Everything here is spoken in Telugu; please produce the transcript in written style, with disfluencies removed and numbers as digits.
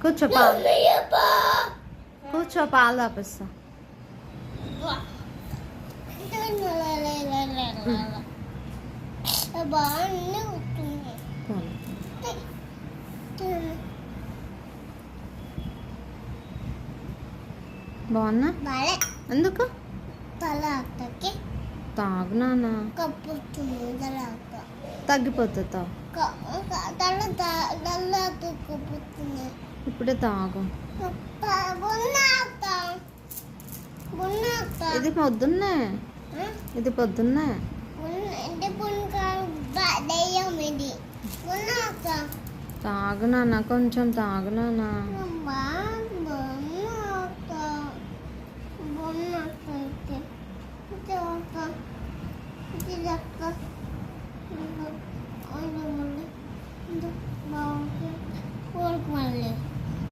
కూర్చో పాలు కూర్చో పాలు తాపిస్తా. బాగున్నా? ఎందుకు తాగు నాన్న, తగ్గిపోతుందా? ఇప్పుడే తాగు. ఇది పొద్దున్నే, ఇది పొద్దున్నే. తాగు నాన్న, కొంచెం తాగు నాన్న.